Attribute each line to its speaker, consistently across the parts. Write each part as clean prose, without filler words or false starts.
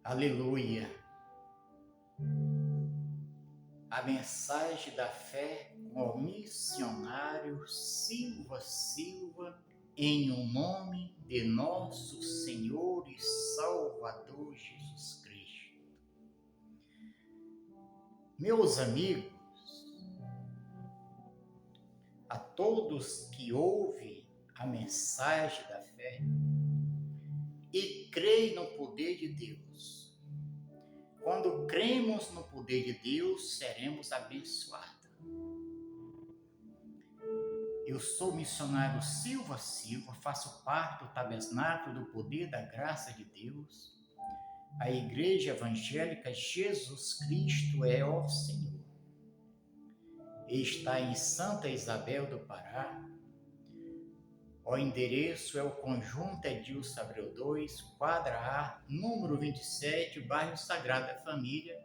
Speaker 1: Aleluia! A mensagem da fé com o missionário Silva, em o nome de nosso Senhor e Salvador Jesus Cristo. Meus amigos, a todos que ouvem a mensagem da fé e creem no poder de Deus. Quando cremos no poder de Deus, seremos abençoados. Eu sou o missionário Silva, faço parte do tabernáculo do poder da graça de Deus. A Igreja Evangélica Jesus Cristo é o Senhor. Está em Santa Isabel do Pará. O endereço é o Conjunto Edilson Abreu 2, quadra A, número 27, bairro Sagrada Família,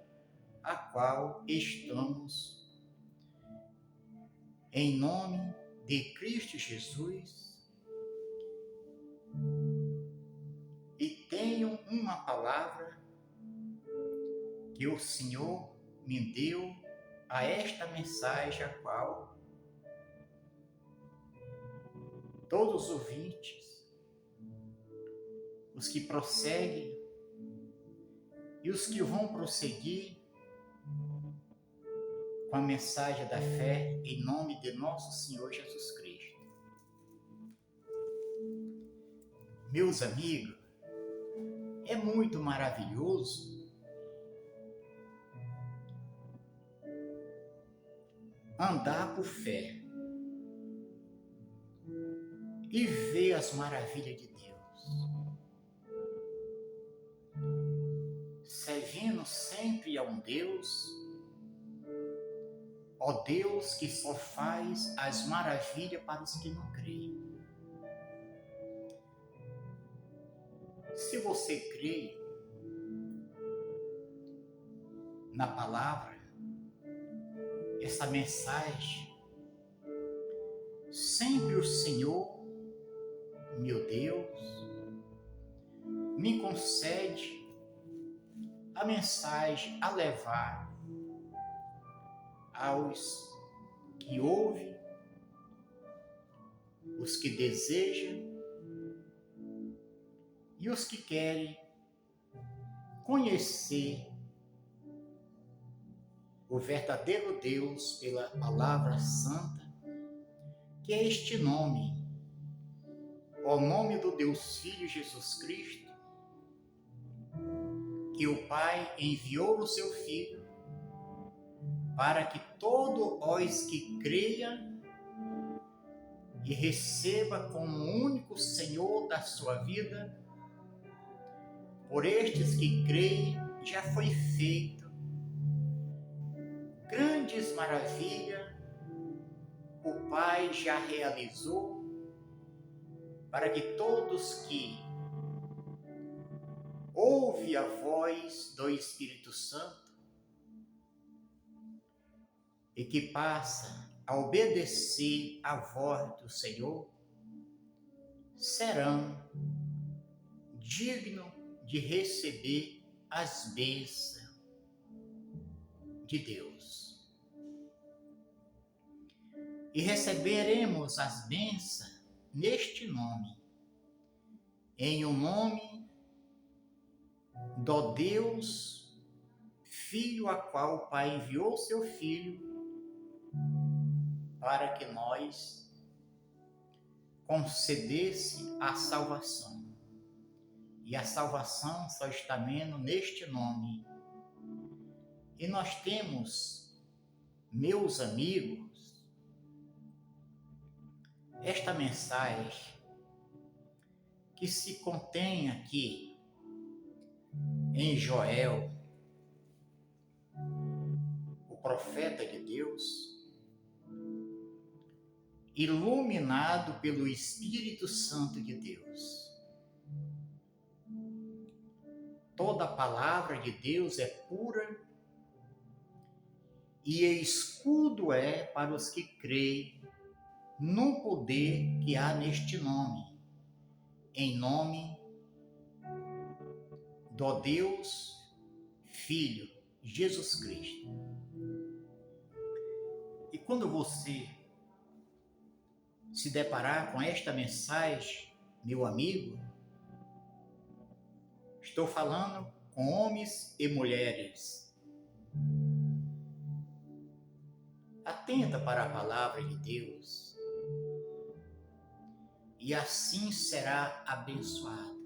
Speaker 1: a qual estamos em nome de Cristo Jesus. E tenho uma palavra que o Senhor me deu a esta mensagem, a qual todos os ouvintes, os que prosseguem e os que vão prosseguir com a mensagem da fé em nome de nosso Senhor Jesus Cristo. Meus amigos, é muito maravilhoso andar por fé e ver as maravilhas de Deus, servindo sempre a um Deus, ó Deus que só faz as maravilhas para os que não creem. Se você crê na palavra, essa mensagem, sempre o Senhor, meu Deus, me concede a mensagem a levar aos que ouvem, os que desejam e os que querem conhecer o verdadeiro Deus pela palavra santa, que é este nome, o nome do Deus Filho Jesus Cristo, que o Pai enviou o seu Filho para que todos os que creiam e receba como único Senhor da sua vida, por estes que creem já foi feito grandes maravilhas, o Pai já realizou, para que todos que ouvem a voz do Espírito Santo e que passa a obedecer à voz do Senhor, serão dignos de receber as bênçãos de Deus. E receberemos as bênçãos neste nome, em o nome do Deus Filho, a qual o Pai enviou seu Filho para que nós concedesse a salvação. E a salvação só está neste nome. E nós temos, meus amigos, esta mensagem que se contém aqui em Joel, o profeta de Deus, iluminado pelo Espírito Santo de Deus. Toda a palavra de Deus é pura e escudo é para os que creem no poder que há neste nome, em nome do Deus Filho, Jesus Cristo. E quando você se deparar com esta mensagem, meu amigo, estou falando com homens e mulheres. Atenta para a palavra de Deus e assim será abençoado.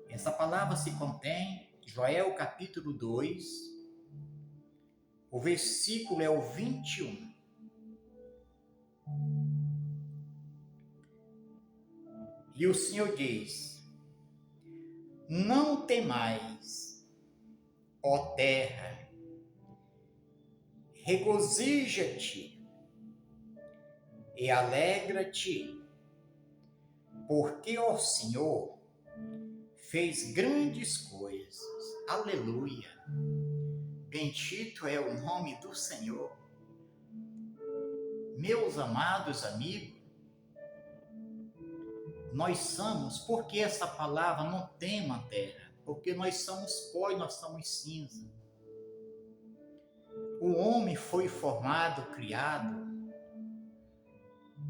Speaker 1: Essa palavra se contém em Joel capítulo 2, o versículo é o 21. E o Senhor diz: não temais, ó terra, regozija-te e alegra-te, porque o Senhor fez grandes coisas. Aleluia! Bendito é o nome do Senhor. Meus amados amigos, nós somos, porque essa palavra não tema a terra, porque nós somos pó e nós somos cinza. O homem foi formado, criado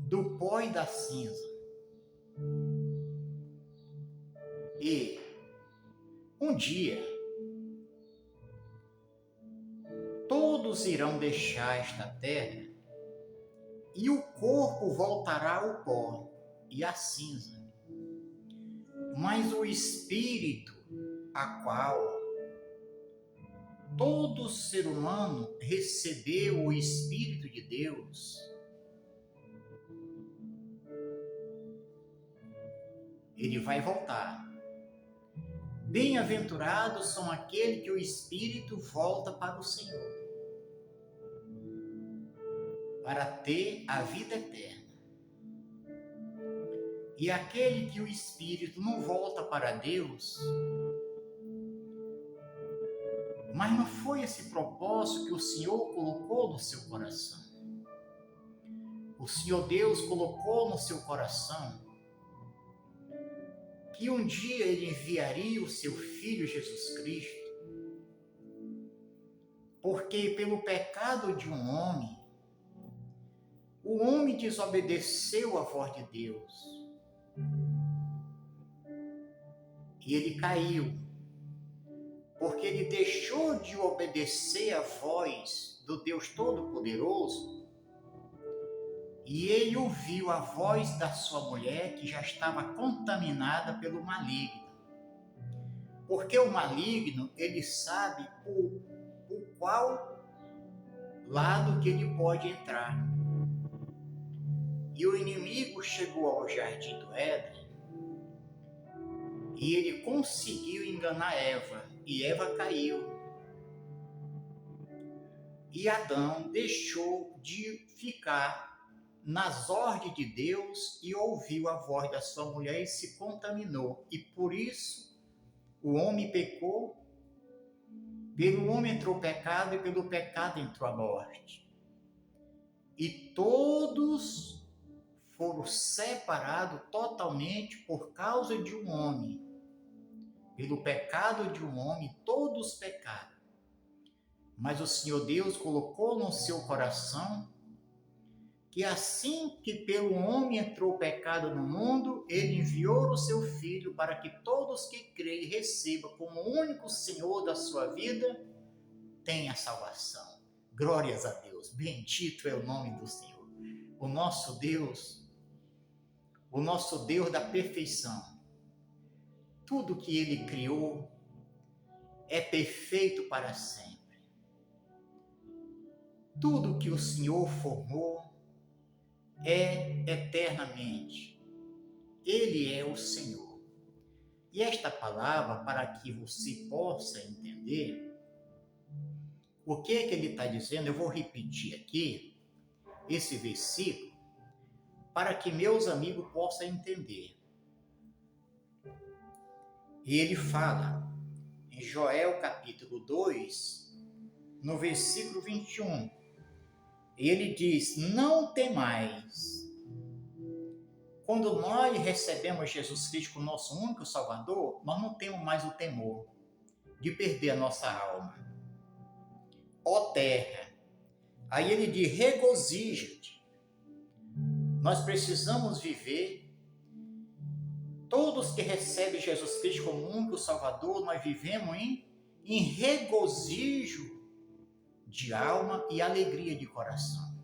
Speaker 1: do pó e da cinza. E um dia todos irão deixar esta terra e o corpo voltará ao pó e à cinza. Mas o espírito, a qual todo ser humano recebeu o Espírito de Deus, ele vai voltar. Bem-aventurados são aqueles que o Espírito volta para o Senhor, para ter a vida eterna. E aquele que o Espírito não volta para Deus, mas não foi esse propósito que o Senhor colocou no seu coração. O Senhor Deus colocou no seu coração que um dia Ele enviaria o seu Filho Jesus Cristo, porque pelo pecado de um homem, o homem desobedeceu a voz de Deus. E ele caiu, porque ele deixou de obedecer a voz do Deus Todo-Poderoso, e ele ouviu a voz da sua mulher que já estava contaminada pelo maligno. Porque o maligno, ele sabe por qual lado que ele pode entrar. E o inimigo chegou ao jardim do Éden e ele conseguiu enganar Eva, e Eva caiu. E Adão deixou de ficar nas ordens de Deus e ouviu a voz da sua mulher e se contaminou. E por isso o homem pecou, pelo homem entrou o pecado e pelo pecado entrou a morte. E todos foram separados totalmente por causa de um homem. Pelo pecado de um homem, todos pecaram. Mas o Senhor Deus colocou no seu coração que assim que pelo homem entrou o pecado no mundo, Ele enviou o seu Filho para que todos que creem e recebam como único Senhor da sua vida, tenham salvação. Glórias a Deus. Bendito é o nome do Senhor. O nosso Deus da perfeição. Tudo que Ele criou é perfeito para sempre. Tudo que o Senhor formou é eternamente. Ele é o Senhor. E esta palavra, para que você possa entender o que Ele está dizendo, eu vou repetir aqui esse versículo para que meus amigos possam entender. E ele fala em Joel capítulo 2, no versículo 21. Ele diz: não temais. Quando nós recebemos Jesus Cristo como nosso único Salvador, nós não temos mais o temor de perder a nossa alma. Ó terra, aí ele diz, regozija-te. Nós precisamos viver, todos que recebem Jesus Cristo como único Salvador, nós vivemos em regozijo de alma e alegria de coração.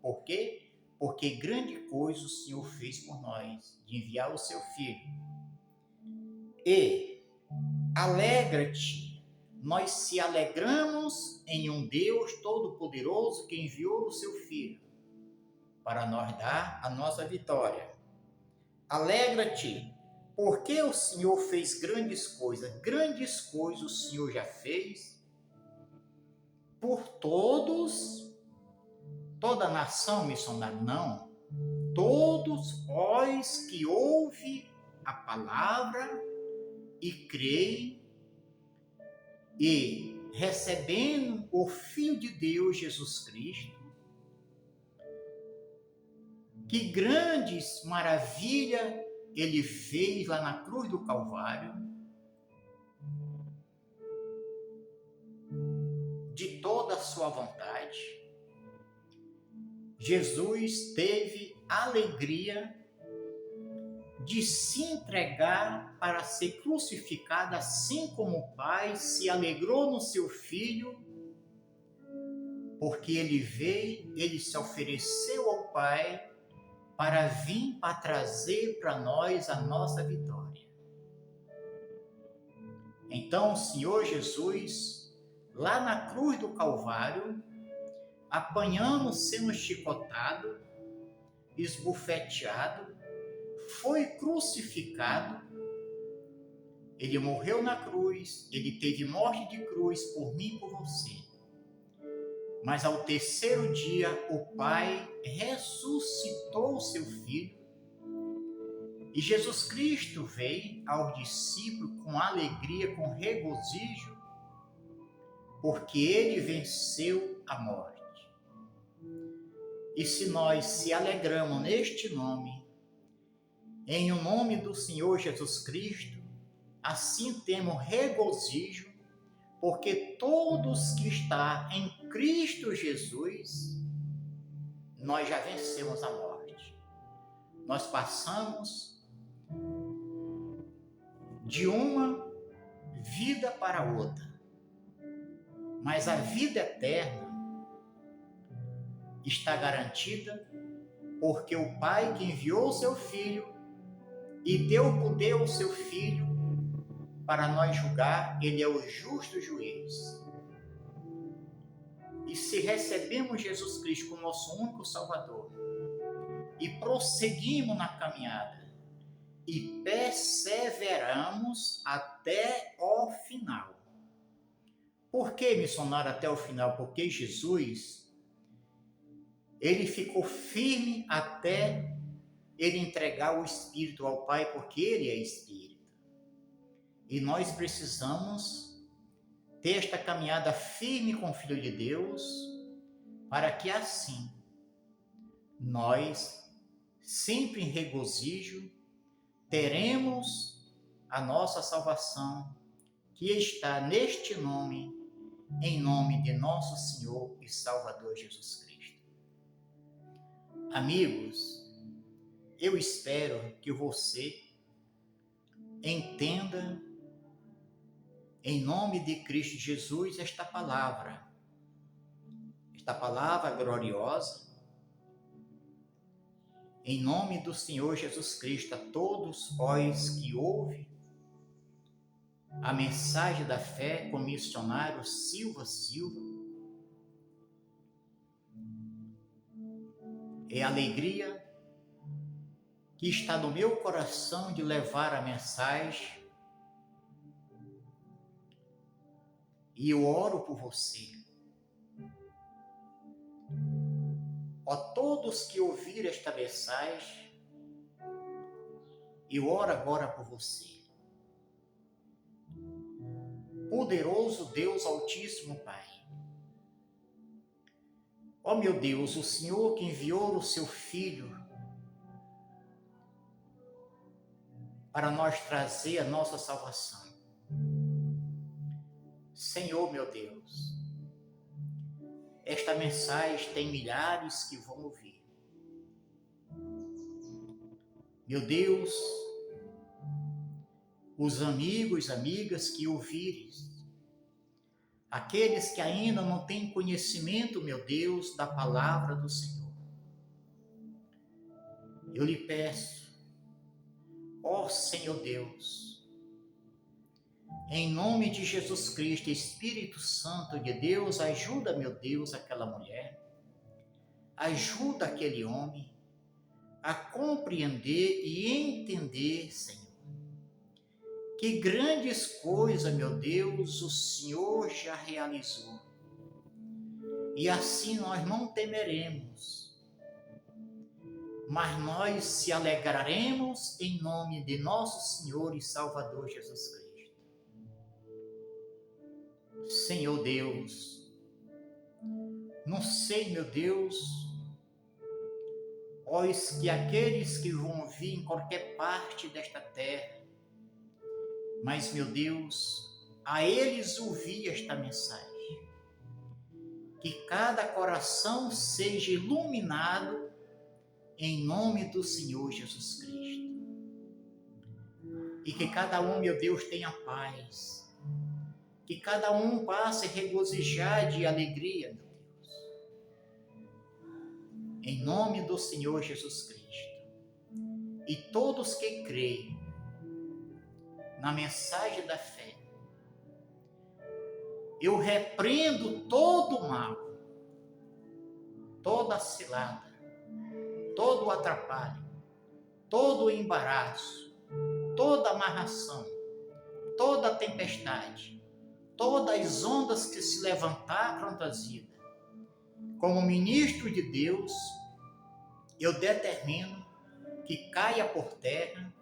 Speaker 1: Por quê? Porque grande coisa o Senhor fez por nós, de enviar o seu Filho. E alegra-te, nós se alegramos em um Deus Todo-Poderoso que enviou o seu Filho para nós dar a nossa vitória. Alegra-te, porque o Senhor fez grandes coisas o Senhor já fez por toda a nação missionária, não. Todos vós que ouvem a palavra e creem e recebendo o Filho de Deus, Jesus Cristo, que grandes maravilhas ele fez lá na cruz do Calvário, de toda a sua vontade. Jesus teve alegria de se entregar para ser crucificado, assim como o Pai se alegrou no seu Filho, porque ele veio, ele se ofereceu ao Pai para vir para trazer para nós a nossa vitória. Então, o Senhor Jesus, lá na cruz do Calvário, apanhando, sendo chicotado, esbofeteado, foi crucificado, ele morreu na cruz, ele teve morte de cruz por mim e por você. Mas ao terceiro dia, o Pai ressuscitou o seu Filho e Jesus Cristo veio aos discípulos com alegria, com regozijo, porque ele venceu a morte. E se nós se alegramos neste nome, em o nome do Senhor Jesus Cristo, assim temos regozijo, porque todos que estão em Cristo Jesus, nós já vencemos a morte. Nós passamos de uma vida para outra, mas a vida eterna está garantida porque o Pai que enviou o seu Filho e deu poder ao seu Filho para nós julgar, ele é o justo juiz. E se recebemos Jesus Cristo como nosso único Salvador e prosseguimos na caminhada e perseveramos até o final. Por que, missionário, até o final? Porque Jesus, ele ficou firme até ele entregar o Espírito ao Pai, porque ele é Espírito. E nós precisamos ter esta caminhada firme com o Filho de Deus, para que assim nós, sempre em regozijo, teremos a nossa salvação, que está neste nome, em nome de nosso Senhor e Salvador Jesus Cristo. Amigos, eu espero que você entenda, em nome de Cristo Jesus, esta palavra gloriosa, em nome do Senhor Jesus Cristo, a todos vós que ouvem a mensagem da fé com o missionário Silva. É a alegria que está no meu coração de levar a mensagem. E eu oro por você. Ó todos que ouviram esta mensagem, eu oro agora por você. Poderoso Deus Altíssimo Pai, ó meu Deus, o Senhor que enviou o seu Filho para nós trazer a nossa salvação. Senhor meu Deus, esta mensagem tem milhares que vão ouvir. Meu Deus, os amigos, amigas que ouvirem, aqueles que ainda não têm conhecimento, meu Deus, da palavra do Senhor, eu lhe peço, ó Senhor Deus, em nome de Jesus Cristo, Espírito Santo de Deus, ajuda, meu Deus, aquela mulher, ajuda aquele homem a compreender e entender, Senhor, que grandes coisas, meu Deus, o Senhor já realizou. E assim nós não temeremos, mas nós se alegraremos em nome de nosso Senhor e Salvador Jesus Cristo. Senhor Deus, não sei, meu Deus, pois que aqueles que vão vir em qualquer parte desta terra, mas, meu Deus, a eles ouvir esta mensagem, que cada coração seja iluminado em nome do Senhor Jesus Cristo. E que cada um, meu Deus, tenha paz. Que cada um passe a regozijar de alegria, meu Deus. Em nome do Senhor Jesus Cristo. E todos que creem na mensagem da fé, eu repreendo todo o mal, toda a cilada, todo o atrapalho, todo o embaraço, toda a amarração, toda a tempestade, todas as ondas que se levantar contra as vidas. Como ministro de Deus, eu determino que caia por terra,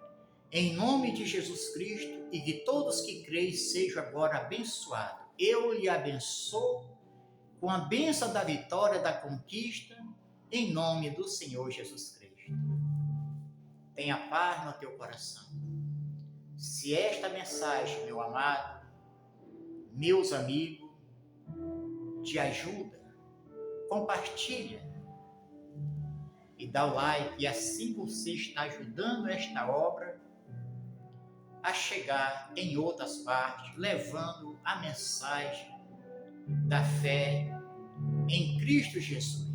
Speaker 1: em nome de Jesus Cristo, e que todos que creem sejam agora abençoados. Eu lhe abençoo com a bênção da vitória, da conquista, em nome do Senhor Jesus Cristo. Tenha paz no teu coração. Se esta mensagem, meu amado, meus amigos, te ajuda, compartilha e dá o like, e assim você está ajudando esta obra a chegar em outras partes, levando a mensagem da fé em Cristo Jesus.